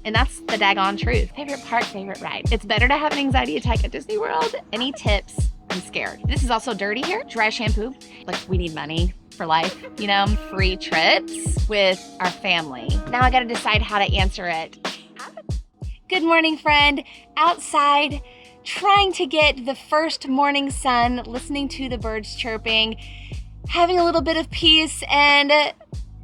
And that's the daggone truth. Favorite park, favorite ride. It's better to have an anxiety attack at Disney World. Any tips? I'm scared. This is also dirty here. Dry shampoo. Like, we need money for life, you know? Free trips with our family. Now I gotta decide how to answer it. Good morning, friend. Outside, trying to get the first morning sun, listening to the birds chirping, having a little bit of peace, and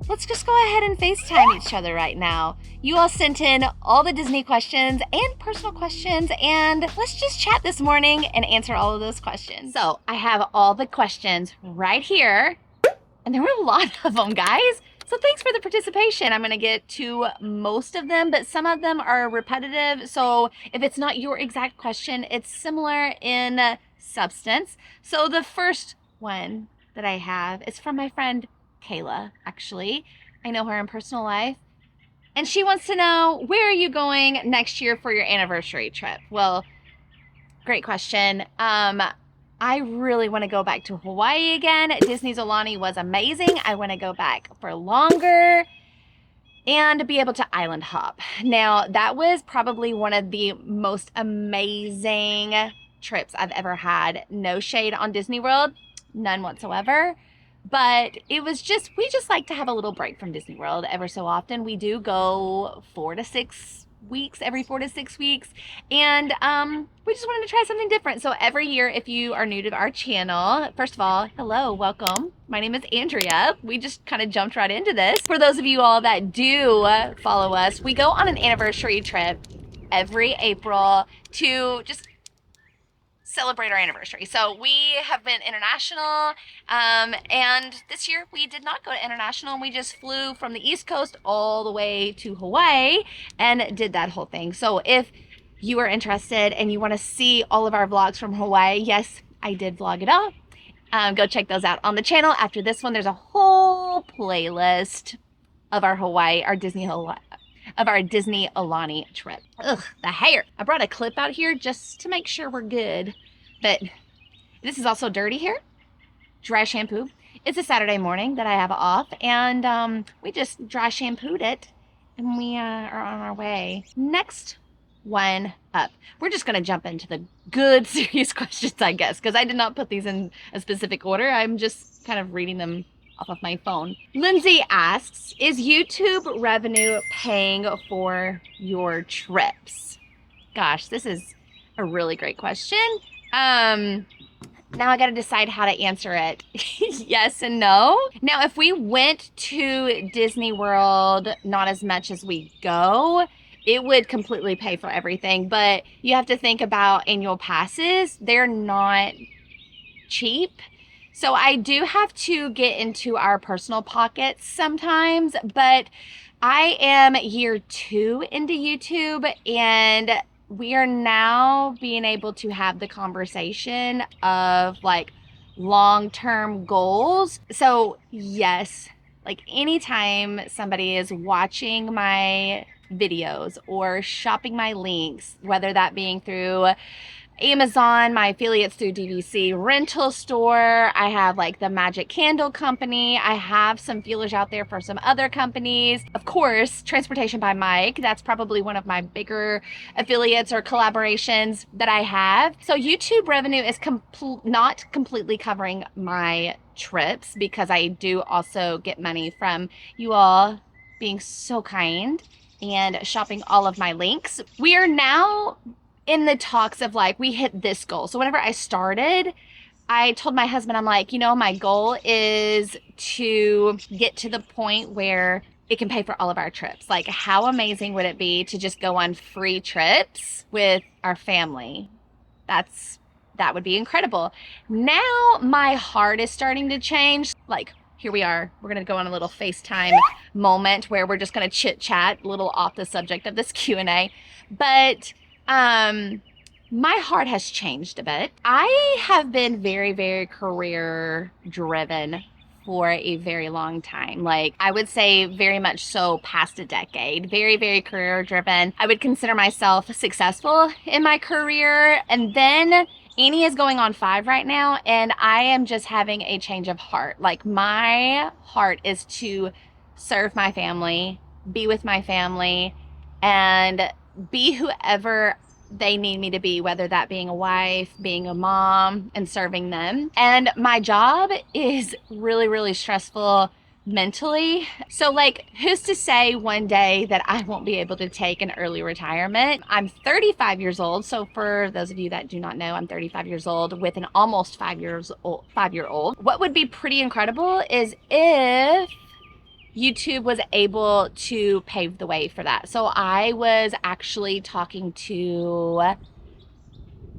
let's just go ahead and FaceTime each other right now. You all sent in all the Disney questions and personal questions, and let's just chat this morning and answer all of those questions. So I have all the questions right here, and there were a lot of them, guys. So thanks for the participation. I'm gonna get to most of them, but some of them are repetitive. So if it's not your exact question, it's similar in substance. So the first one that I have is from my friend Kayla, actually. I know her in personal life. And she wants to know, where are you going next year for your anniversary trip? Well, great question. I really want to go back to Hawaii again. Disney's Aulani was amazing. I want to go back for longer and be able to island hop. Now, that was probably one of the most amazing trips I've ever had. No shade on Disney World, none whatsoever. But it was just, we just like to have a little break from Disney World ever so often. We do go 4 to 6 weeks, every 4 to 6 weeks. And we just wanted to try something different. So every year, if you are new to our channel, first of all, hello, welcome. My name is Andrea. We just kind of jumped right into this. For those of you all that do follow us, we go on an anniversary trip every April to just celebrate our anniversary. So we have been international, and this year we did not go to international, and we just flew from the East Coast all the way to Hawaii and did that whole thing. So if you are interested and you want to see all of our vlogs from Hawaii, yes, I did vlog it all. Go check those out on the channel. After this one, there's a whole playlist of our Hawaii, our Disney Aulani trip. Ugh, the hair. I brought a clip out here just to make sure we're good. But this is also dirty here. Dry shampoo. It's a Saturday morning that I have off, and we just dry shampooed it, and we are on our way. Next one up. We're just gonna jump into the good, serious questions, I guess, because I did not put these in a specific order. I'm just kind of reading them off of my phone. Lindsay asks, is YouTube revenue paying for your trips? Gosh, this is a really great question. Now I gotta decide how to answer it. Yes and no. Now, if we went to Disney World, not as much as we go, it would completely pay for everything. But you have to think about annual passes. They're not cheap. So I do have to get into our personal pockets sometimes, but I am year 2 into YouTube, and we are now being able to have the conversation of like long-term goals. So yes, like anytime somebody is watching my videos or shopping my links, whether that being through Amazon, my affiliates through DVC rental store, I have like the Magic Candle Company, I have some feelers out there for some other companies. Of course, Transportation by Mike, that's probably one of my bigger affiliates or collaborations that I have. So YouTube revenue is not completely covering my trips, because I do also get money from you all being so kind and shopping all of my links. We are now in the talks of like, we hit this goal. So whenever I started, I told my husband, I'm like, you know, my goal is to get to the point where it can pay for all of our trips. Like, how amazing would it be to just go on free trips with our family? That would be incredible. Now my heart is starting to change. Like, here we are. We're going to go on a little FaceTime moment where we're just going to chit chat, a little off the subject of this Q&A. But my heart has changed a bit. I have been very, very career driven for a very long time. Like, I would say very much so past a decade. Very, very career driven. I would consider myself successful in my career. And then Annie is going on 5 right now, and I am just having a change of heart. Like, my heart is to serve my family, be with my family, and be whoever they need me to be, whether that being a wife, being a mom, and serving them. And my job is really, really stressful mentally. So like, who's to say one day that I won't be able to take an early retirement? I'm 35 years old. So for those of you that do not know, I'm 35 years old with an almost 5-year-old. What would be pretty incredible is if YouTube was able to pave the way for that. So I was actually talking to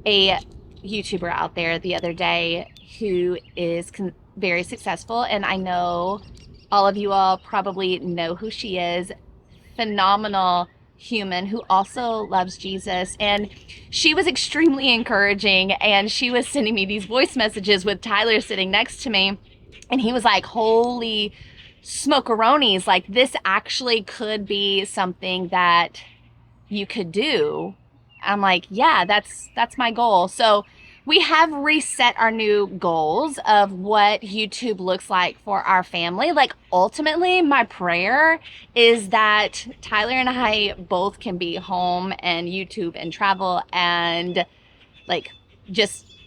a YouTuber out there the other day who is very successful, and I know all of you all probably know who she is. Phenomenal human who also loves Jesus, and she was extremely encouraging, and she was sending me these voice messages with Tyler sitting next to me, and he was like, holy smokeronies, like this actually could be something that you could do. I'm like, yeah, that's my goal. So we have reset our new goals of what YouTube looks like for our family. Like ultimately, my prayer is that Tyler and I both can be home and YouTube and travel and like just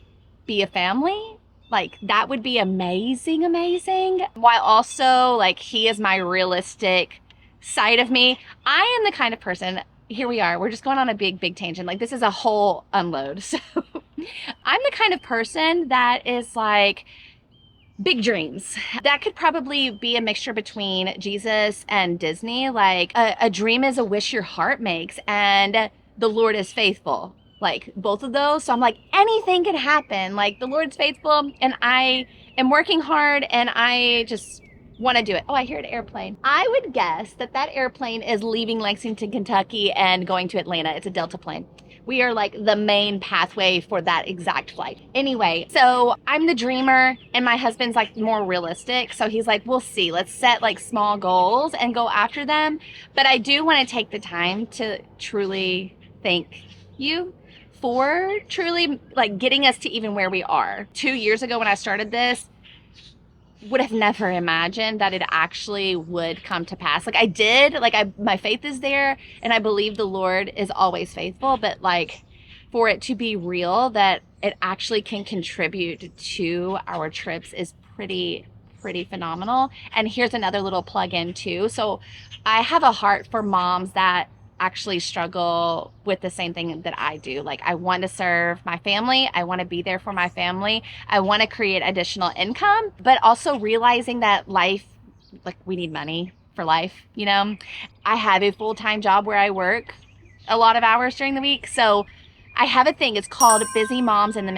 be a family. Like that would be amazing, amazing. While also like he is my realistic side of me. I am the kind of person, here we are, we're just going on a big tangent. Like this is a whole unload. So I'm the kind of person that is like big dreams. That could probably be a mixture between Jesus and Disney. Like a dream is a wish your heart makes, and the Lord is faithful. Like both of those. So I'm like, anything can happen. Like the Lord's faithful and I am working hard and I just want to do it. Oh, I hear an airplane. I would guess that that airplane is leaving Lexington, Kentucky and going to Atlanta. It's a Delta plane. We are like the main pathway for that exact flight. Anyway, so I'm the dreamer and my husband's like more realistic. So he's like, we'll see. Let's set like small goals and go after them. But I do want to take the time to truly thank you for truly like getting us to even where we are. 2 years ago when I started this, would have never imagined that it actually would come to pass. Like I did, like my faith is there and I believe the Lord is always faithful, but like for it to be real that it actually can contribute to our trips is pretty phenomenal. And here's another little plug in too. So I have a heart for moms that actually struggle with the same thing that I do. Like I want to serve my family. I want to be there for my family. I want to create additional income, but also realizing that life, like we need money for life, you know? I have a full-time job where I work a lot of hours during the week. So I have a thing, it's called Busy Moms on a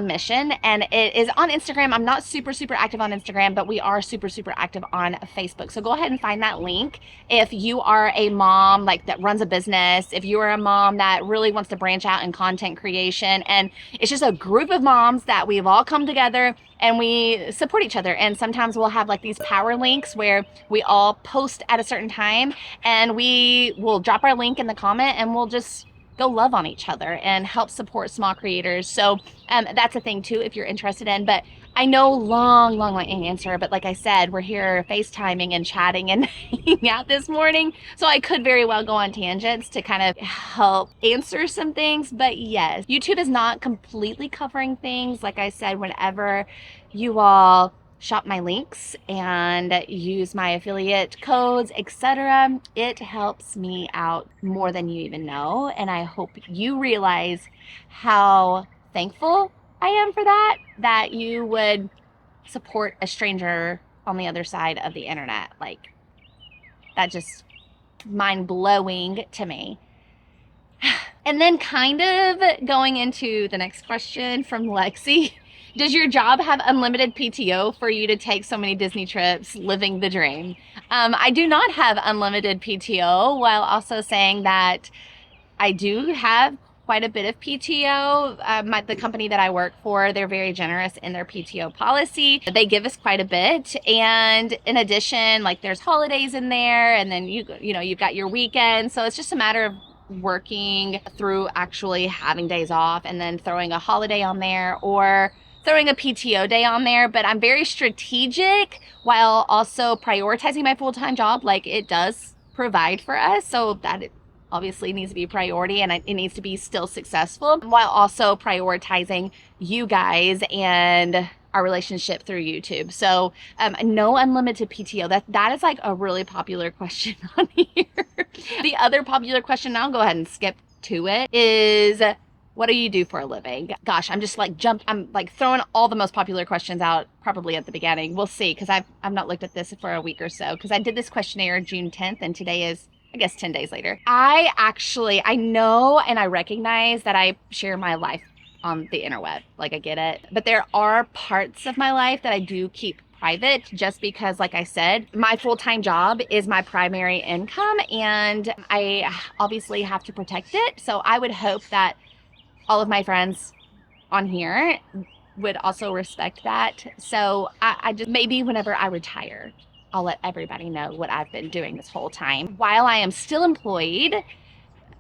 Mission, and it is on Instagram. I'm not super active on Instagram, but we are super active on Facebook. So go ahead and find that link if you are a mom like that runs a business, if you are a mom that really wants to branch out in content creation. And it's just a group of moms that we've all come together and we support each other. And sometimes we'll have like these power links where we all post at a certain time and we will drop our link in the comment and we'll just go love on each other and help support small creators. So that's a thing too if you're interested in. But I know long answer, but like I said, we're here FaceTiming and chatting and hanging out this morning. So I could very well go on tangents to kind of help answer some things. But yes, YouTube is not completely covering things. Like I said, whenever you all shop my links and use my affiliate codes, etc., it helps me out more than you even know. And I hope you realize how thankful I am for that you would support a stranger on the other side of the internet. Like that just mind-blowing to me. And then kind of going into the next question from Lexi. Does your job have unlimited PTO for you to take so many Disney trips, living the dream? I do not have unlimited PTO, while also saying that I do have quite a bit of PTO. The company that I work for, they're very generous in their PTO policy. They give us quite a bit. And in addition, like there's holidays in there, and then you've got your weekends. So it's just a matter of working through actually having days off and then throwing a holiday on there or throwing a PTO day on there. But I'm very strategic while also prioritizing my full-time job. Like it does provide for us, so that obviously needs to be a priority, and it needs to be still successful, while also prioritizing you guys and our relationship through YouTube. So no unlimited PTO. That is like a really popular question on here. The other popular question, I'll go ahead and skip to it, is what do you do for a living? Gosh, I'm just like I'm like throwing all the most popular questions out probably at the beginning. We'll see, because I've not looked at this for a week or so, because I did this questionnaire June 10th and today is, I guess, 10 days later. I know and I recognize that I share my life on the interweb. Like, I get it. But there are parts of my life that I do keep private, just because, like I said, my full-time job is my primary income and I obviously have to protect it. So I would hope that all of my friends on here would also respect that. So I just, maybe whenever I retire, I'll let everybody know what I've been doing this whole time. While I am still employed,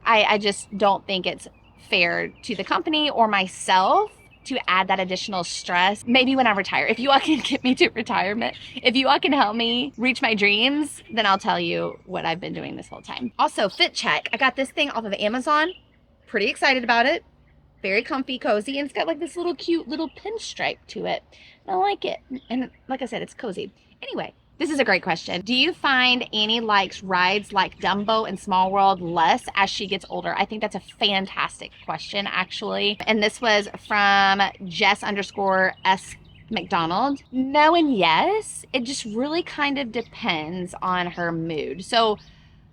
I just don't think it's fair to the company or myself to add that additional stress. Maybe when I retire, if you all can get me to retirement, if you all can help me reach my dreams, then I'll tell you what I've been doing this whole time. Also, Fit Check. I got this thing off of Amazon. Pretty excited about it. Very comfy, cozy, and it's got like this little cute little pinstripe to it. I like it. And like I said, it's cozy. Anyway, this is a great question. Do you find Annie likes rides like Dumbo and Small World less as she gets older? I think that's a fantastic question, actually. And this was from Jess_S McDonald. No and yes. It just really kind of depends on her mood. So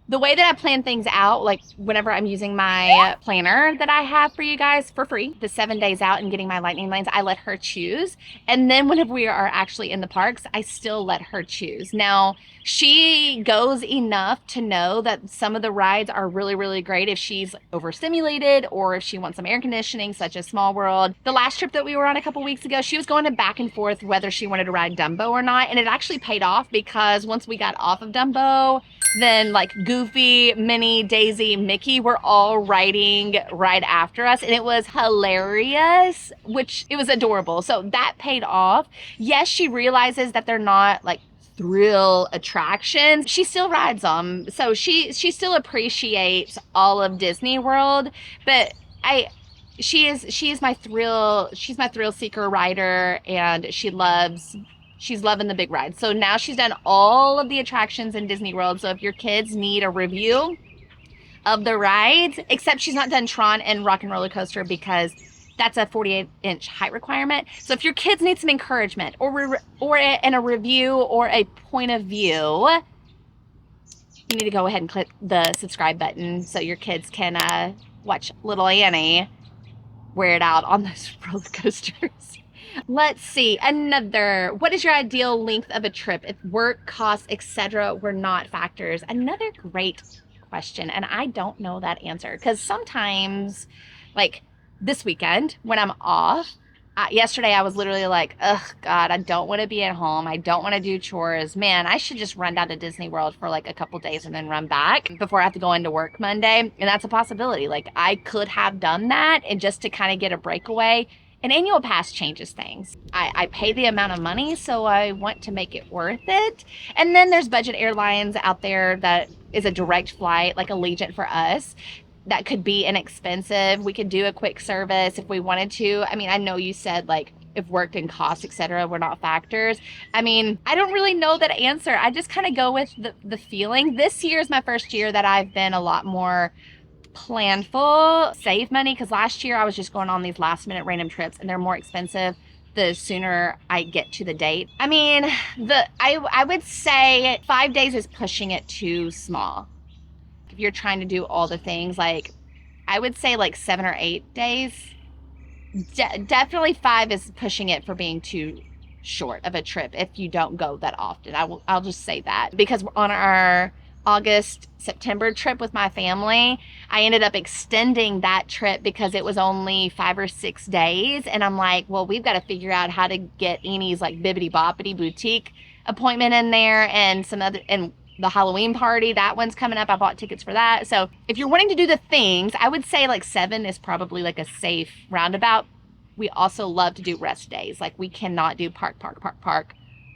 the way that I plan things out, like whenever I'm using my planner that I have for you guys for free, the 7 days out and getting my lightning lanes, I let her choose. And then whenever we are actually in the parks, I still let her choose. Now, she goes enough to know that some of the rides are really, really great if she's overstimulated or if she wants some air conditioning, such as Small World. The last trip that we were on a couple weeks ago, she was going back and forth whether she wanted to ride Dumbo or not. And it actually paid off, because once we got off of Dumbo, then like Goofy, Minnie, Daisy, Mickey were all riding right after us, and it was hilarious, which it was adorable. So that paid off. Yes, she realizes that they're not like thrill attractions. She still rides them. So she still appreciates all of Disney World, but she's my thrill seeker rider, and she's loving the big rides. So now she's done all of the attractions in Disney World. So if your kids need a review of the rides, except she's not done Tron and Rock and Roller Coaster, because that's a 48-inch height requirement. So if your kids need some encouragement or in a review or a point of view, you need to go ahead and click the subscribe button so your kids can watch little Annie wear it out on those roller coasters. Let's see, another. What is your ideal length of a trip if work, costs, etc. were not factors? Another great question, and I don't know that answer, because sometimes, like this weekend when I'm off, yesterday I was literally like, ugh, God, I don't want to be at home. I don't want to do chores. Man, I should just run down to Disney World for like a couple days and then run back before I have to go into work Monday. And that's a possibility. Like, I could have done that, and just to kind of get a breakaway. An annual pass changes things. I pay the amount of money, so I want to make it worth it. And then there's budget airlines out there that is a direct flight, like Allegiant for us, that could be inexpensive. We could do a quick service if we wanted to. I mean, I know you said like if work and cost, etc. were not factors. I mean, I don't really know that answer. I just kind of go with the feeling. This year is my first year that I've been a lot more planful, save money, because last year I was just going on these last minute random trips, and they're more expensive the sooner I get to the date. I mean, I would say 5 days is pushing it too small. If you're trying to do all the things, like I would say like 7 or 8 days. Definitely 5 is pushing it for being too short of a trip if you don't go that often. I'll just say that, because on our August-September trip with my family, I ended up extending that trip because it was only 5 or 6 days. And I'm like, well, we've got to figure out how to get Annie's like Bibbidi Boppity boutique appointment in there, and some other, and the Halloween party, that one's coming up. I bought tickets for that. So if you're wanting to do the things, I would say like 7 is probably like a safe roundabout. We also love to do rest days. Like, we cannot do park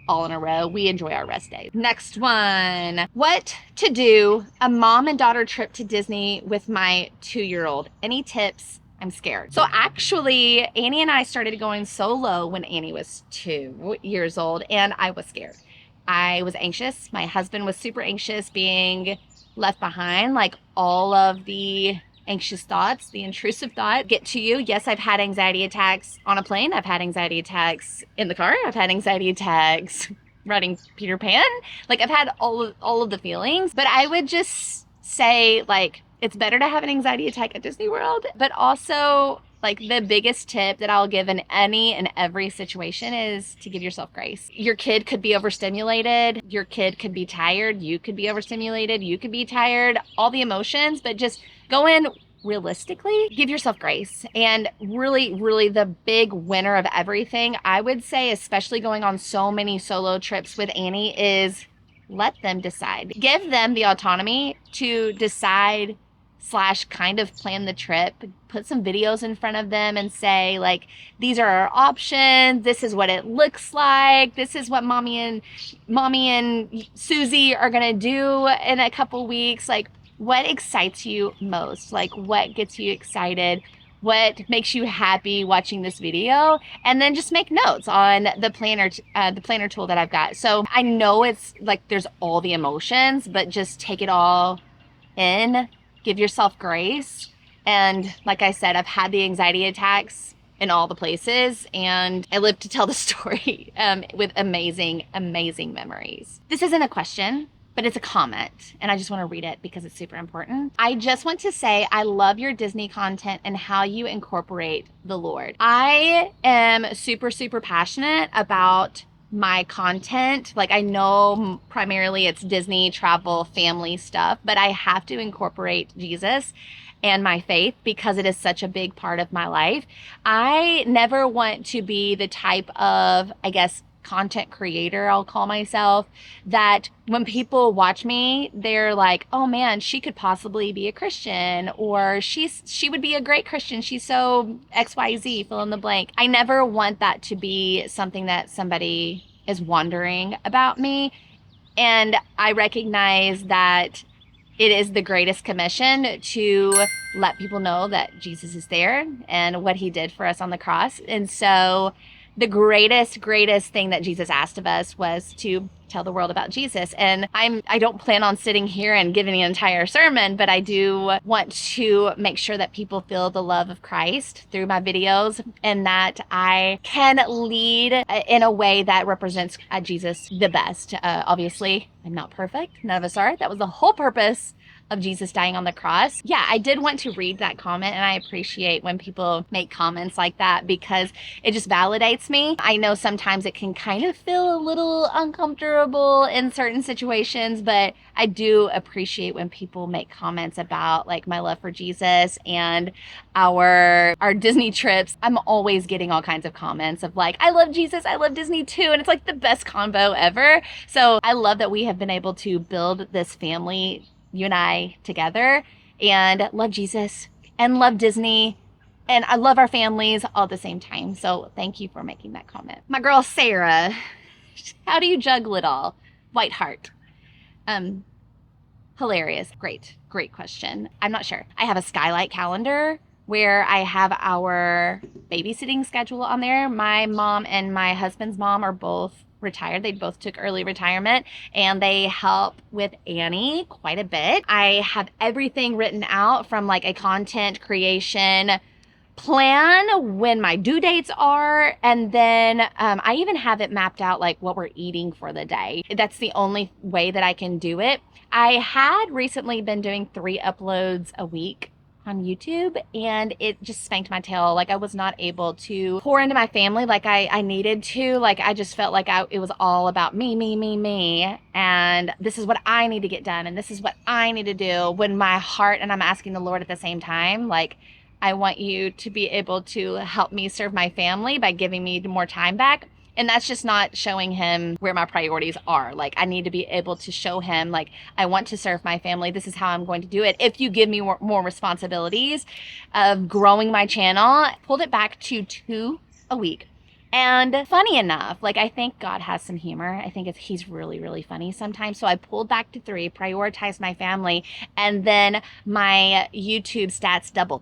all in a row. We enjoy our rest days. Next one. What to do a mom and daughter trip to Disney with my 2-year-old? Any tips? I'm scared. So actually, Annie and I started going solo when Annie was 2 years old, and I was scared. I was anxious. My husband was super anxious being left behind. Like all of the anxious thoughts, the intrusive thought get to you. Yes, I've had anxiety attacks on a plane. I've had anxiety attacks in the car. I've had anxiety attacks riding Peter Pan. Like I've had all of the feelings, but I would just say like, it's better to have an anxiety attack at Disney World, but also like the biggest tip that I'll give in any and every situation is to give yourself grace. Your kid could be overstimulated. Your kid could be tired. You could be overstimulated. You could be tired, all the emotions, but just go in realistically, give yourself grace. And really, really the big winner of everything, I would say, especially going on so many solo trips with Annie, is let them decide. Give them the autonomy to decide / kind of plan the trip. Put some videos in front of them and say like, these are our options. This is what it looks like. This is what mommy and Susie are going to do in a couple weeks. Like what excites you most? Like what gets you excited? What makes you happy watching this video? And then just make notes on the planner tool that I've got. So I know it's like, there's all the emotions, but just take it all in. Give yourself grace. And like I said, I've had the anxiety attacks in all the places, and I live to tell the story with amazing, amazing memories. This isn't a question, but it's a comment, and I just want to read it because it's super important. I just want to say I love your Disney content and how you incorporate the Lord. I am super, super passionate about my content. Like I know primarily it's Disney, travel, family stuff, but I have to incorporate Jesus and my faith because it is such a big part of my life. I never want to be the type of, I guess, content creator, I'll call myself, that when people watch me, they're like, oh man, she could possibly be a Christian, or she would be a great Christian. She's so XYZ, fill in the blank. I never want that to be something that somebody is wondering about me. And I recognize that it is the greatest commission to let people know that Jesus is there and what he did for us on the cross. And so the greatest thing that Jesus asked of us was to tell the world about Jesus. And I don't plan on sitting here and giving an entire sermon, but I do want to make sure that people feel the love of Christ through my videos, and that I can lead in a way that represents Jesus the best. Obviously, I'm not perfect. None of us are. That was the whole purpose of Jesus dying on the cross. Yeah, I did want to read that comment, and I appreciate when people make comments like that because it just validates me. I know sometimes it can kind of feel a little uncomfortable in certain situations, but I do appreciate when people make comments about like my love for Jesus and our Disney trips. I'm always getting all kinds of comments of like, I love Jesus, I love Disney too, and it's like the best combo ever. So I love that we have been able to build this family, you and I together, and love Jesus and love Disney, and I love our families all at the same time. So thank you for making that comment. My girl Sarah, how do you juggle it all? White heart. Hilarious. Great question. I'm not sure. I have a skylight calendar where I have our babysitting schedule on there. My mom and my husband's mom are both retired. They both took early retirement, and they help with Annie quite a bit. I have everything written out from like a content creation plan, when my due dates are, and then I even have it mapped out like what we're eating for the day. That's the only way that I can do it. I had recently been doing 3 uploads a week on YouTube, and it just spanked my tail. Like I was not able to pour into my family like I needed to. Like I just felt like it was all about me, and this is what I need to get done, and this is what I need to do, when my heart, and I'm asking the Lord at the same time, like, I want you to be able to help me serve my family by giving me more time back. And that's just not showing him where my priorities are. Like I need to be able to show him like, I want to serve my family. This is how I'm going to do it. If you give me more responsibilities of growing my channel, pulled it back to 2 a week. And funny enough, like I think God has some humor. I think he's really, really funny sometimes. So I pulled back to 3, prioritized my family, and then my YouTube stats doubled.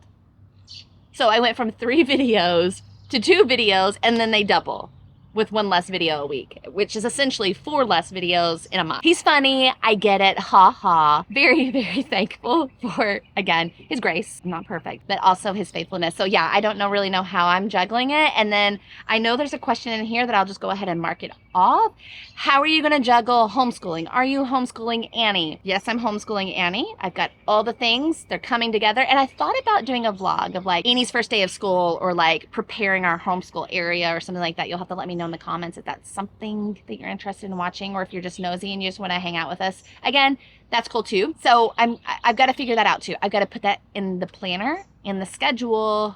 So I went from 3 videos to 2 videos, and then they double with 1 less video a week, which is essentially 4 less videos in a month. He's funny. I get it. Ha ha. Very, very thankful for, again, his grace. I'm not perfect, but also his faithfulness. So yeah, I don't really know how I'm juggling it. And then I know there's a question in here that I'll just go ahead and mark it off. How are you going to juggle homeschooling? Are you homeschooling Annie? Yes, I'm homeschooling Annie. I've got all the things. They're coming together. And I thought about doing a vlog of like Annie's first day of school, or like preparing our homeschool area or something like that. You'll have to let me know in the comments if that's something that you're interested in watching, or if you're just nosy and you just want to hang out with us. Again, that's cool too. So I've got to figure that out too. I've got to put that in the planner, in the schedule,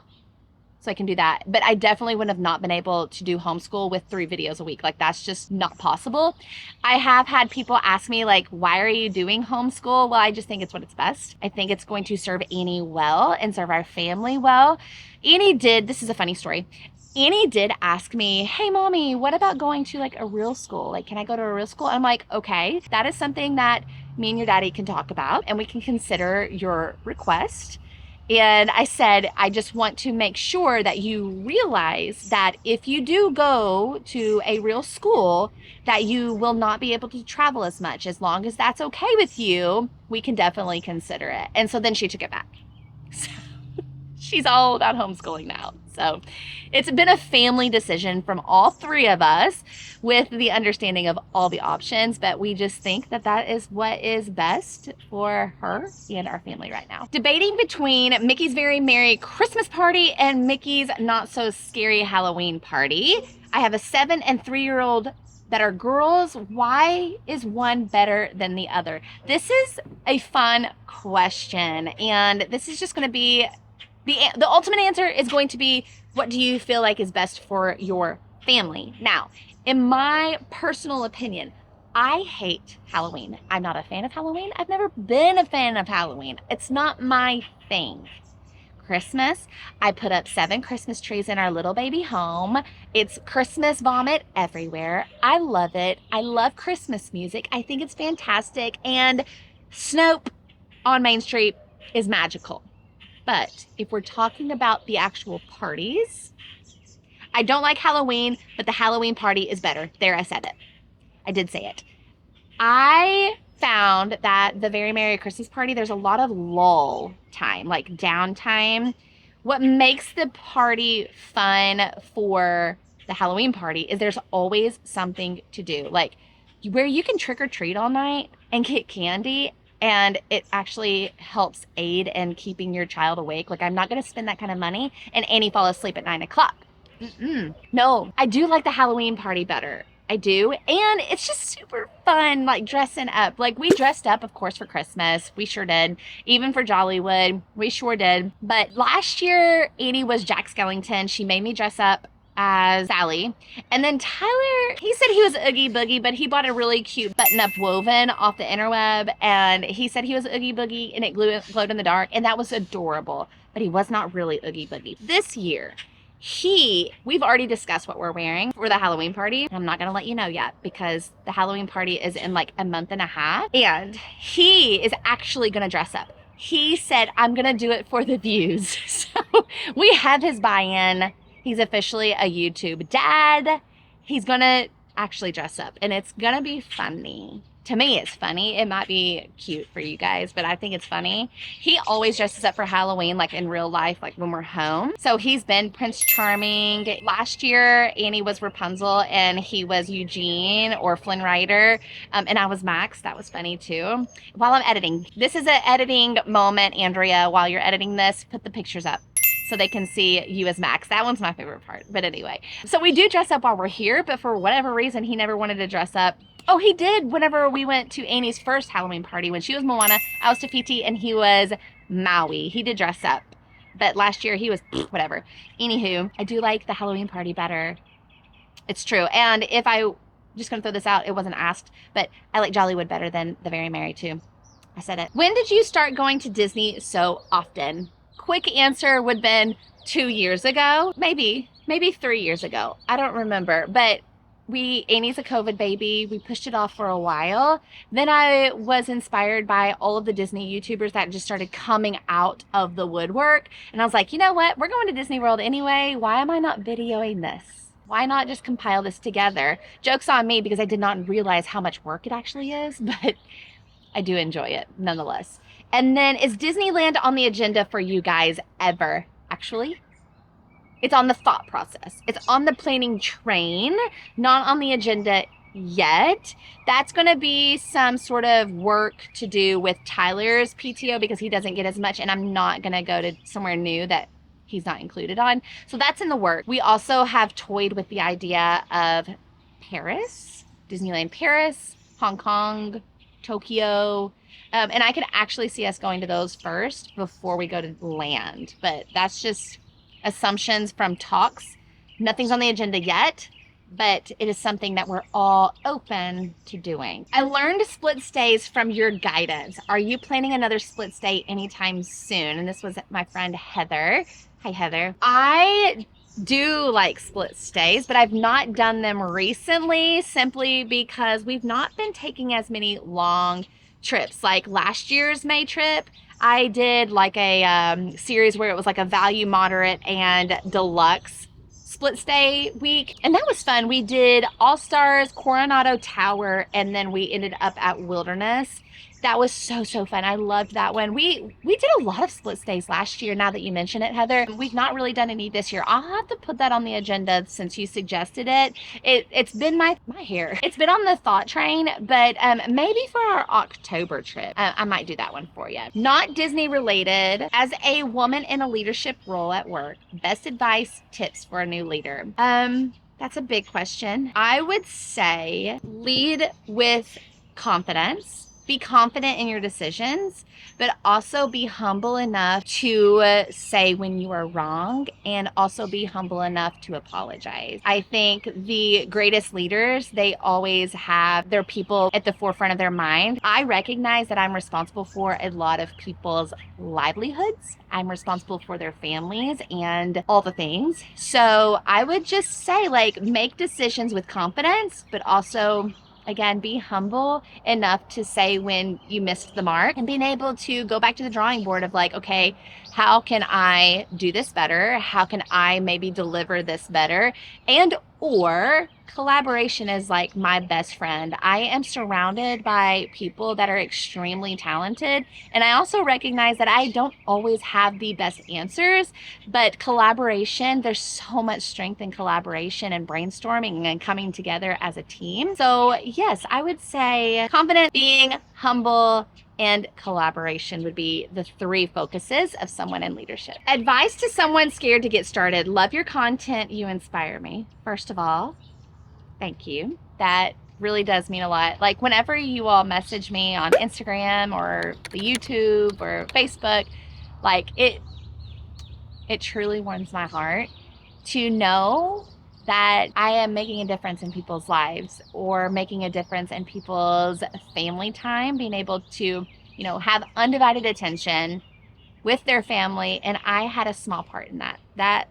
so I can do that. But I definitely would have not been able to do homeschool with 3 videos a week. Like that's just not possible. I have had people ask me like, why are you doing homeschool? Well, I just think it's what it's best. I think it's going to serve Annie well and serve our family well. Annie did, this is a funny story. Annie did ask me, hey mommy, what about going to like a real school? Like, can I go to a real school? I'm like, okay, that is something that me and your daddy can talk about, and we can consider your request. And I said, I just want to make sure that you realize that if you do go to a real school, that you will not be able to travel as much. As long as that's okay with you, we can definitely consider it. And so then she took it back. So she's all about homeschooling now. So it's been a family decision from all 3 of us, with the understanding of all the options, but we just think that that is what is best for her and our family right now. Debating between Mickey's Very Merry Christmas Party and Mickey's Not So Scary Halloween Party. I have a 7 and 3-year-old that are girls. Why is one better than the other? This is a fun question, and this is just going to be the ultimate answer is going to be, what do you feel like is best for your family? Now, in my personal opinion, I hate Halloween. I'm not a fan of Halloween. I've never been a fan of Halloween. It's not my thing. Christmas, I put up 7 Christmas trees in our little baby home. It's Christmas vomit everywhere. I love it. I love Christmas music. I think it's fantastic. And Snope on Main Street is magical. But if we're talking about the actual parties, I don't like Halloween, but the Halloween party is better. There, I said it. I did say it. I found that the Very Merry Christmas Party, there's a lot of lull time, like downtime. What makes the party fun for the Halloween party is there's always something to do. Like where you can trick or treat all night and get candy, and it actually helps aid in keeping your child awake. Like, I'm not going to spend that kind of money and Annie fall asleep at 9 o'clock. No, I do like the Halloween party better. I do. And it's just super fun, like dressing up. Like we dressed up, of course, for Christmas. We sure did. Even for Jollywood, we sure did. But last year, Annie was Jack Skellington. She made me dress up as Sally. And then Tyler, he said he was Oogie Boogie, but he bought a really cute button-up woven off the interweb, and he said he was Oogie Boogie, and it glowed in the dark, and that was adorable. But he was not really Oogie Boogie. This year, we've already discussed what we're wearing for the Halloween party. I'm not gonna let you know yet, because the Halloween party is in like a month and a half, and he is actually gonna dress up. He said, I'm gonna do it for the views. So we have his buy-in. He's officially a YouTube dad. He's gonna actually dress up, and it's gonna be funny. To me, it's funny. It might be cute for you guys, but I think it's funny. He always dresses up for Halloween, like in real life, like when we're home. So he's been Prince Charming. Last year, Annie was Rapunzel, and he was Eugene or Flynn Rider, and I was Max. That was funny too. While I'm editing, this is an editing moment, Andrea. While you're editing this, put the pictures up so they can see you as Max. That one's my favorite part. But anyway, so we do dress up while we're here, but for whatever reason, he never wanted to dress up. Oh, he did whenever we went to Annie's first Halloween party. When she was Moana, I was Tafiti, and he was Maui. He did dress up. But last year, he was whatever. Anywho, I do like the Halloween party better. It's true. And if just gonna throw this out, it wasn't asked, but I like Jollywood better than the Very Merry too. I said it. When did you start going to Disney so often? Quick answer would have been 2 years ago, maybe maybe 3 years ago. I don't remember, but Annie's a COVID baby. We pushed it off for a while. Then I was inspired by all of the Disney YouTubers that just started coming out of the woodwork. And I was like, you know what? We're going to Disney World anyway. Why am I not videoing this? Why not just compile this together? Joke's on me because I did not realize how much work it actually is, but I do enjoy it nonetheless. And then, is Disneyland on the agenda for you guys ever? Actually, it's on the thought process. It's on the planning train, not on the agenda yet. That's going to be some sort of work to do with Tyler's PTO because he doesn't get as much, and I'm not going to go to somewhere new that he's not included on. So that's in the work. We also have toyed with the idea of Paris, Disneyland Paris, Hong Kong, Tokyo, and I could actually see us going to those first before we go to land, but that's just assumptions from talks. Nothing's on the agenda yet, but it is something that we're all open to doing. I learned split stays from your guidance. Are you planning another split stay anytime soon? And this was my friend Heather. Hi, Heather. I do like split stays, but I've not done them recently simply because we've not been taking as many long trips. Like last year's May trip, I did like a series where it was like a value, moderate, and deluxe split stay week, and that was fun. We did All Stars, Coronado Tower, and then we ended up at Wilderness. That was so fun. I loved that one. We did a lot of split stays last year, now that you mention it, Heather. We've not really done any this year. I'll have to put that on the agenda since you suggested it. It's been my hair. It's been on the thought train, but maybe for our October trip, I might do that one for you. Not Disney related. As a woman in a leadership role at work, best advice, tips for a new leader? That's a big question. I would say lead with confidence. Be confident in your decisions, but also be humble enough to say when you are wrong, and also be humble enough to apologize. I think the greatest leaders, they always have their people at the forefront of their mind. I recognize that I'm responsible for a lot of people's livelihoods. I'm responsible for their families and all the things. So I would just say, like, make decisions with confidence, but also, again, be humble enough to say when you missed the mark, and being able to go back to the drawing board of like, okay, how can I do this better? How can I maybe deliver this better? And or collaboration is like my best friend. I am surrounded by people that are extremely talented, and I also recognize that I don't always have the best answers, but collaboration, there's so much strength in collaboration and brainstorming and coming together as a team. So yes, I would say confident, being humble, and collaboration would be the three focuses of someone in leadership. Advice to someone scared to get started. Love your content. You inspire me. First of all, thank you. That really does mean a lot. Like whenever you all message me on Instagram or the YouTube or Facebook, like it truly warms my heart to know that I am making a difference in people's lives, or making a difference in people's family time, being able to, have undivided attention with their family. And I had a small part in that. That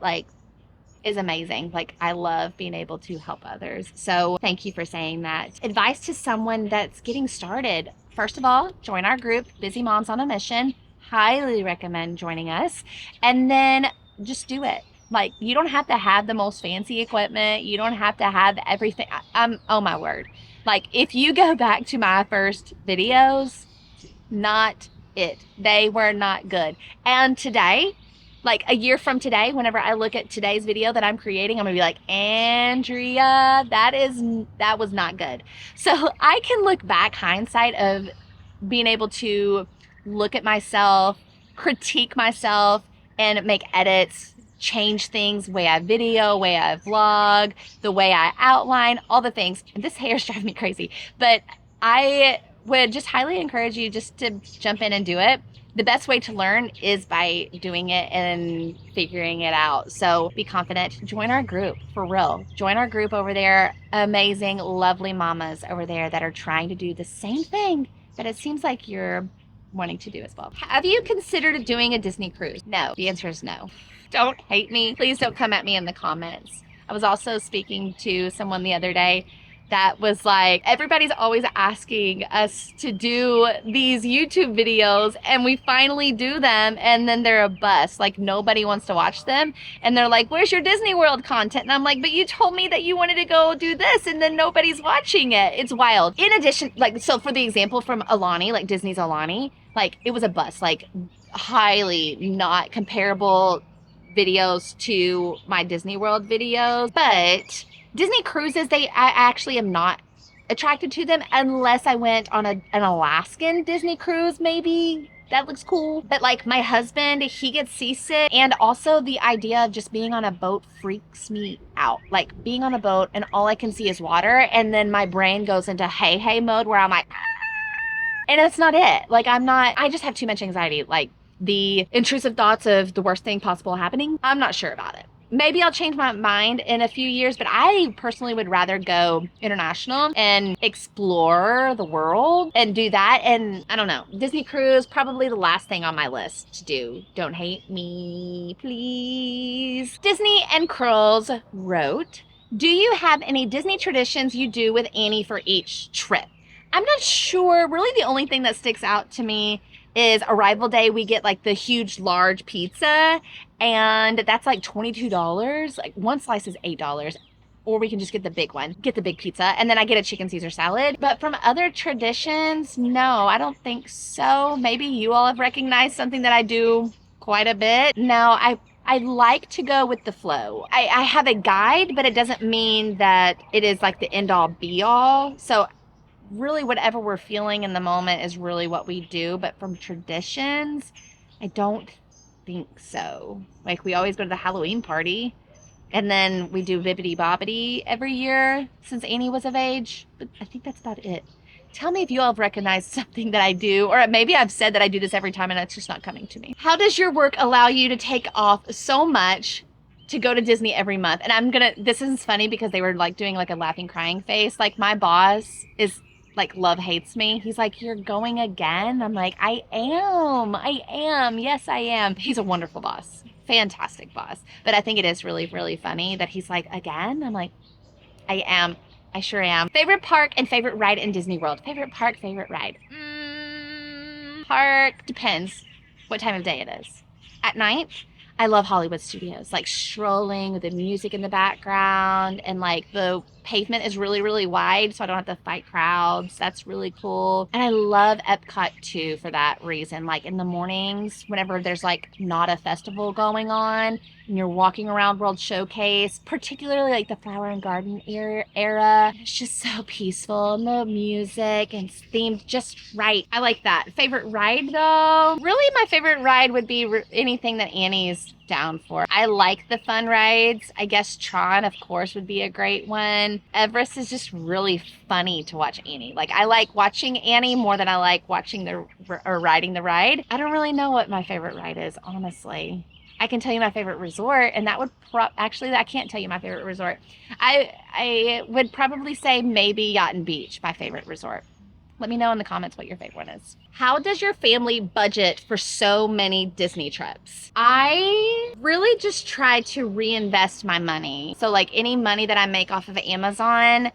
is amazing. I love being able to help others. So thank you for saying that. Advice to someone that's getting started. First of all, join our group, Busy Moms on a Mission. Highly recommend joining us. And then just do it. You don't have to have the most fancy equipment. You don't have to have everything. Oh my word. If you go back to my first videos, not it. They were not good. And today, a year from today, whenever I look at today's video that I'm creating, I'm gonna be like, Andrea, that was not good. So I can look back, hindsight of being able to look at myself, critique myself, and make edits, change things, the way I video, way I vlog, the way I outline, all the things. And this hair is driving me crazy, but I would just highly encourage you just to jump in and do it. The best way to learn is by doing it and figuring it out. So be confident. Join our group, for real. Join our group over there. Amazing, lovely mamas over there that are trying to do the same thing, but it seems like you're wanting to do as well. Have you considered doing a Disney cruise? No. The answer is no. Don't hate me. Please don't come at me in the comments. I was also speaking to someone the other day that was like, everybody's always asking us to do these YouTube videos and we finally do them and then they're a bust. Like nobody wants to watch them. And they're like, where's your Disney World content? And I'm like, but you told me that you wanted to go do this and then nobody's watching it. It's wild. In addition, like, so for the example from Alani, like Disney's Alani, like it was a bust, like highly not comparable videos to my Disney World videos. But Disney cruises, I actually am not attracted to them unless I went on an Alaskan Disney cruise, maybe. That looks cool. But like my husband, he gets seasick. And also the idea of just being on a boat freaks me out. Like being on a boat and all I can see is water. And then my brain goes into hey mode where I'm like, ah! And that's not it. Like I just have too much anxiety. Like the intrusive thoughts of the worst thing possible happening. I'm not sure about it. Maybe I'll change my mind in a few years, but I personally would rather go international and explore the world and do that. And I don't know, Disney cruise, probably the last thing on my list to do. Don't hate me, please. Disney and Curls wrote, do you have any Disney traditions you do with Annie for each trip? I'm not sure. Really the only thing that sticks out to me is arrival day. We get like the huge large pizza and that's like $22. Like one slice is $8, or we can just get the big one, get the big pizza. And then I get a chicken Caesar salad. But from other traditions, no, I don't think so. Maybe you all have recognized something that I do quite a bit. No, I like to go with the flow. I have a guide, but it doesn't mean that it is like the end all be all. So really whatever we're feeling in the moment is really what we do. But from traditions, I don't think so. Like we always go to the Halloween party and then we do Bibbidi Bobbidi every year since Annie was of age. But I think that's about it. Tell me if you all have recognized something that I do, or maybe I've said that I do this every time and it's just not coming to me. How does your work allow you to take off so much to go to Disney every month? And this is funny because they were like doing like a laughing crying face. Like my boss is like love hates me. He's like, you're going again? I'm like, I am. Yes, I am. He's a wonderful boss. Fantastic boss. But I think it is really, really funny that he's like, again? I'm like, I am. I sure am. Favorite park and favorite ride in Disney World. Favorite park, favorite ride. Park depends what time of day it is. At night, I love Hollywood Studios, like strolling with the music in the background and like the pavement is really, really wide, so I don't have to fight crowds. That's really cool. And I love Epcot too for that reason. Like in the mornings, whenever there's like not a festival going on and you're walking around World Showcase, particularly like the Flower and Garden era, it's just so peaceful and the music and it's themed just right. I like that. Favorite ride though? Really my favorite ride would be anything that Annie's down for. I like the fun rides. I guess Tron, of course, would be a great one. Everest is just really funny to watch Annie. Like I like watching Annie more than I like watching or riding the ride. I don't really know what my favorite ride is, honestly. I can tell you my favorite resort, and that would actually, I can't tell you my favorite resort. I would probably say maybe Yacht and Beach, my favorite resort. Let me know in the comments what your favorite one is. How does your family budget for so many Disney trips? I really just try to reinvest my money. So like any money that I make off of Amazon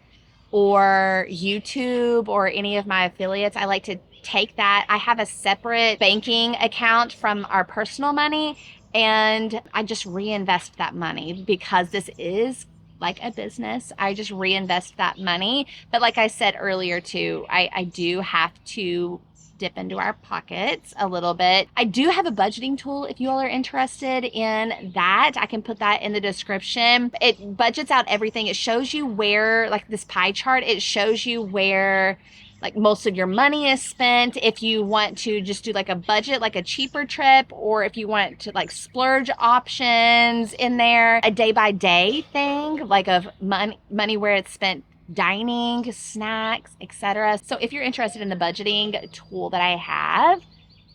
or YouTube or any of my affiliates, I like to take that. I have a separate banking account from our personal money and I just reinvest that money because this is like a business. I just reinvest that money. But like I said earlier too, I do have to dip into our pockets a little bit. I do have a budgeting tool if you all are interested in that. I can put that in the description. It budgets out everything. It shows you where, like this pie chart, it shows you where like most of your money is spent. If you want to just do like a budget, like a cheaper trip, or if you want to like splurge options in there, a day by day thing, like of money where it's spent dining, snacks, etc. So if you're interested in the budgeting tool that I have,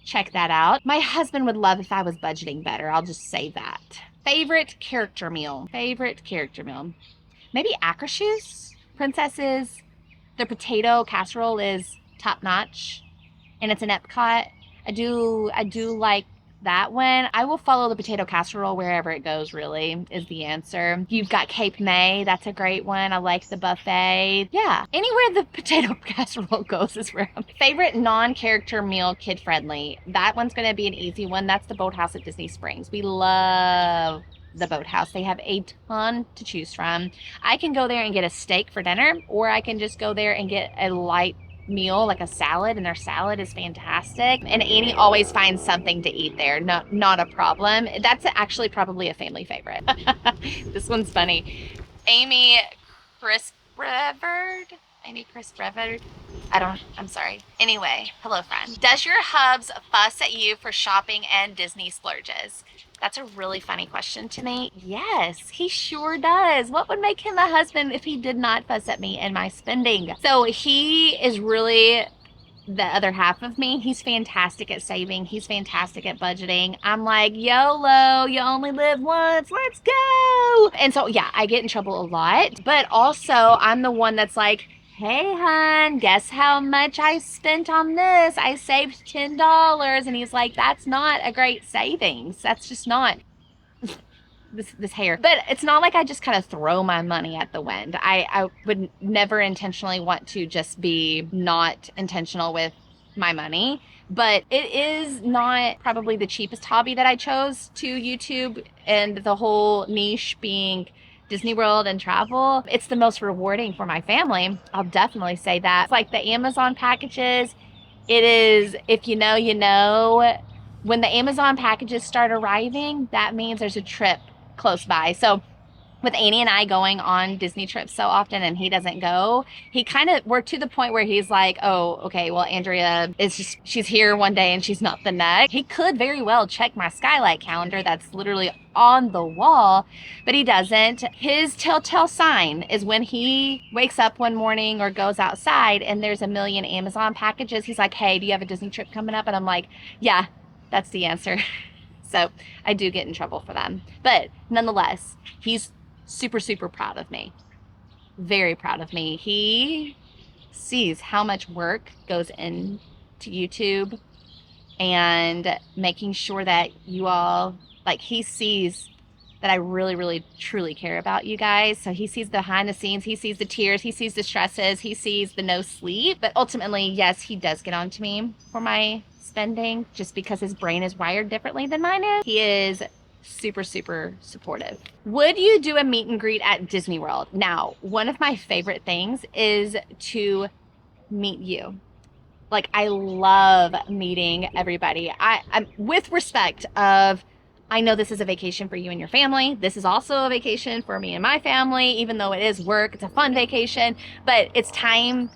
check that out. My husband would love if I was budgeting better. I'll just say that. Favorite character meal. Favorite character meal. Maybe Akershus, Princesses. The potato casserole is top notch and it's an Epcot. I do like that one. I will follow the potato casserole wherever it goes, really, is the answer. You've got Cape May. That's a great one. I like the buffet. Yeah, anywhere the potato casserole goes is where I'm. Favorite non-character meal, kid-friendly. That one's going to be an easy one. That's the Boathouse at Disney Springs. We love the Boathouse. They have a ton to choose from. I can go there and get a steak for dinner, or I can just go there and get a light meal, like a salad, and their salad is fantastic. And Annie always finds something to eat there. Not a problem. That's actually probably a family favorite. This one's funny. Amy Chris Brevard. I'm sorry. Anyway, hello friend. Does your hubs fuss at you for shopping and Disney splurges? That's a really funny question to me. Yes, he sure does. What would make him a husband if he did not fuss at me and my spending? So he is really the other half of me. He's fantastic at saving. He's fantastic at budgeting. I'm like, YOLO, you only live once, let's go. And so, yeah, I get in trouble a lot. But also, I'm the one that's like, hey, hon, guess how much I spent on this? I saved $10. And he's like, that's not a great savings. That's just not this hair. But it's not like I just kind of throw my money at the wind. I would never intentionally want to just be not intentional with my money. But it is not probably the cheapest hobby that I chose to YouTube, and the whole niche being Disney World and travel. It's the most rewarding for my family. I'll definitely say that. It's like the Amazon packages. It is, if you know, you know. When the Amazon packages start arriving, that means there's a trip close by. So with Annie and I going on Disney trips so often and he doesn't go, we're to the point where he's like, oh, okay, well, Andrea she's here one day and she's not the next. He could very well check my Skylight calendar that's literally on the wall, but he doesn't. His telltale sign is when he wakes up one morning or goes outside and there's a million Amazon packages. He's like, hey, do you have a Disney trip coming up? And I'm like, yeah, that's the answer. So I do get in trouble for them. But nonetheless, he's super, super proud of me. Very proud of me. He sees how much work goes into YouTube and making sure that you all, like, he sees that I really, really, truly care about you guys. So he sees the behind the scenes, he sees the tears, he sees the stresses, he sees the no sleep. But ultimately, yes, he does get on to me for my spending just because his brain is wired differently than mine is. He is super, super supportive. Would you do a meet and greet at Disney World? Now, one of my favorite things is to meet you. Like, I love meeting everybody. I'm with respect of, I know this is a vacation for you and your family. This is also a vacation for me and my family, even though it is work. It's a fun vacation, but it's time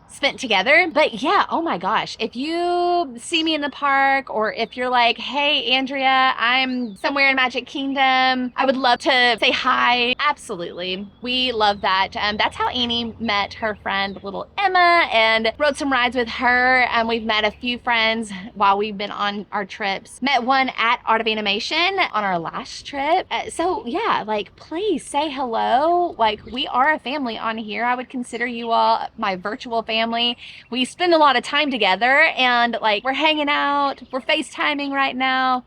spent together. But yeah, oh my gosh, if you see me in the park, or if you're like, hey, Andrea, I'm somewhere in Magic Kingdom, I would love to say hi. Absolutely. We love that. That's how Annie met her friend, little Emma, and rode some rides with her. And we've met a few friends while we've been on our trips. Met one at Art of Animation on our last trip. So yeah, like, please say hello. Like, we are a family on here. I would consider you all my virtual family. We spend a lot of time together, and like, we're hanging out, we're FaceTiming right now.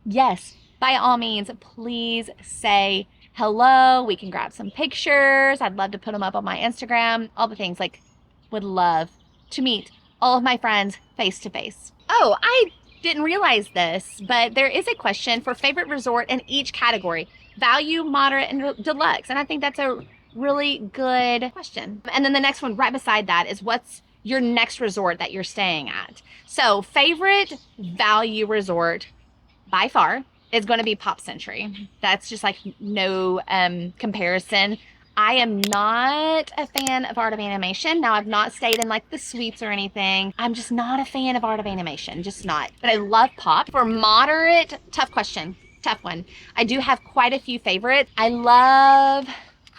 Yes, by all means, please say hello. We can grab some pictures. I'd love to put them up on my Instagram, all the things. Like, would love to meet all of my friends face to face. Oh, I didn't realize this, but there is a question for favorite resort in each category: value, moderate, and deluxe. And I think that's a really good question. And then the next one right beside that is, what's your next resort that you're staying at? So favorite value resort by far is going to be Pop Century. That's just like no comparison. I am not a fan of Art of Animation. Now, I've not stayed in like the suites or anything. I'm just not a fan of Art of Animation, just not. But I love Pop. For moderate, tough question, tough one. I do have quite a few favorites. I love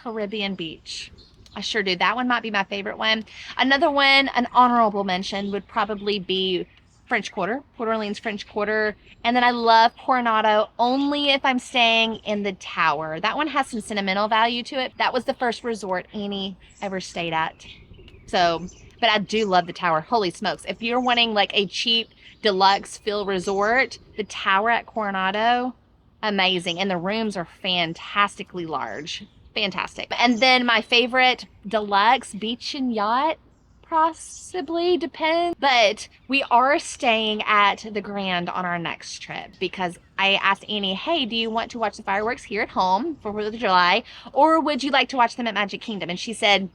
Caribbean Beach. I sure do. That one might be my favorite one. Another one, an honorable mention, would probably be French Quarter, Port Orleans French Quarter. And then I love Coronado, only if I'm staying in the tower. That one has some sentimental value to it. That was the first resort Annie ever stayed at. So, but I do love the tower. Holy smokes. If you're wanting like a cheap deluxe feel resort. The tower at Coronado, amazing. And the rooms are fantastically large. Fantastic. And then my favorite deluxe beach and yacht, possibly, depends. But we are staying at the Grand on our next trip because I asked Annie, hey, do you want to watch the fireworks here at home for 4th of July? Or would you like to watch them at Magic Kingdom? And she said,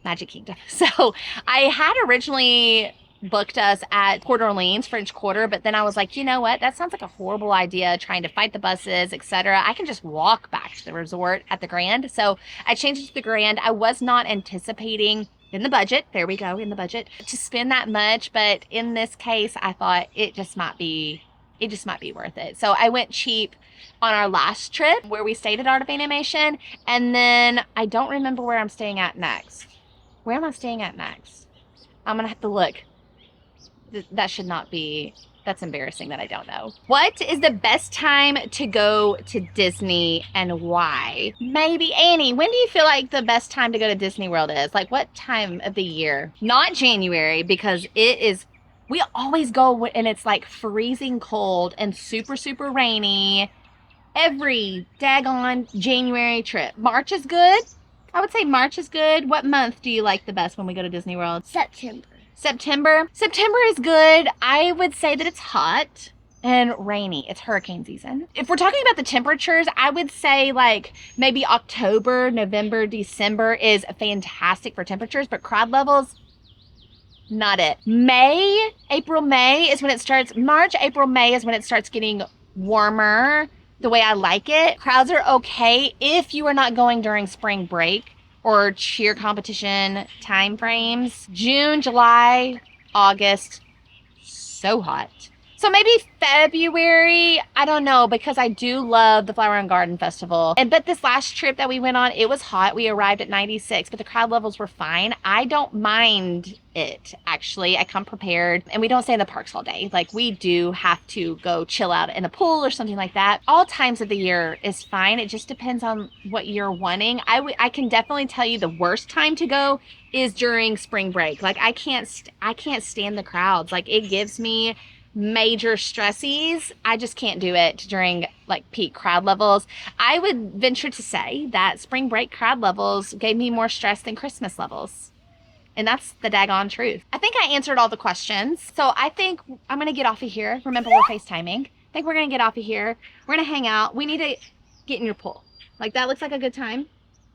Magic Kingdom. So I had originally booked us at Port Orleans, French Quarter, but then I was like, you know what? That sounds like a horrible idea, trying to fight the buses, etc. I can just walk back to the resort at the Grand. So I changed it to the Grand. I was not anticipating in the budget, there we go, in the budget, to spend that much, but in this case, I thought it just might be worth it. So I went cheap on our last trip where we stayed at Art of Animation, and then I don't remember where I'm staying at next. Where am I staying at next? I'm gonna have to look. That should not be, that's embarrassing that I don't know. What is the best time to go to Disney and why? Maybe Annie, when do you feel like the best time to go to Disney World is? Like what time of the year? Not January, because it is, we always go and it's like freezing cold and super, super rainy every daggone January trip. March is good. I would say March is good. What month do you like the best when we go to Disney World? September. September is good. I would say that it's hot and rainy. It's hurricane season. If we're talking about the temperatures, I would say like maybe October, November, December is fantastic for temperatures, but crowd levels, not it. April, May is when it starts. March, April, May is when it starts getting warmer the way I like it. Crowds are okay if you are not going during spring break or cheer competition time frames. June, July, August, so hot. So maybe February, I don't know, because I do love the Flower and Garden Festival. But this last trip that we went on, it was hot. We arrived at 96, but the crowd levels were fine. I don't mind it, actually. I come prepared, and we don't stay in the parks all day. Like, we do have to go chill out in a pool or something like that. All times of the year is fine. It just depends on what you're wanting. I can definitely tell you the worst time to go is during spring break. Like, I can't stand the crowds. Like, it gives me major stressies. I just can't do it during like peak crowd levels. I would venture to say that spring break crowd levels gave me more stress than Christmas levels. And that's the daggone truth. I think I answered all the questions. So I think I'm gonna get off of here. Remember, we're FaceTiming. I think we're gonna get off of here. We're gonna hang out. We need to get in your pool. Like, that looks like a good time.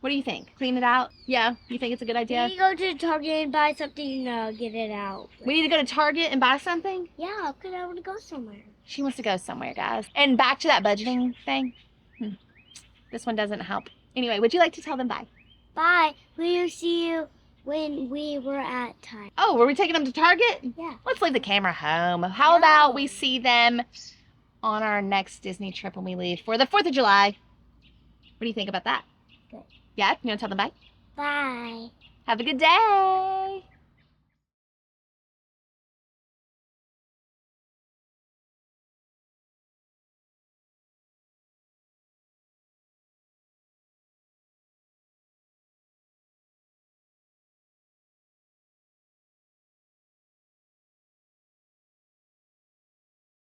What do you think? Clean it out? Yeah, you think it's a good idea? We need to go to Target and buy something to get it out. We need to go to Target and buy something? Yeah, because I want to go somewhere. She wants to go somewhere, guys. And back to that budgeting thing. This one doesn't help. Anyway, would you like to tell them bye? Bye. We'll see you when we were at Target. Oh, were we taking them to Target? Yeah. Let's leave the camera home. How about we see them on our next Disney trip when we leave for the 4th of July? What do you think about that? Good. Yeah? You want to tell them bye? Bye. Have a good day.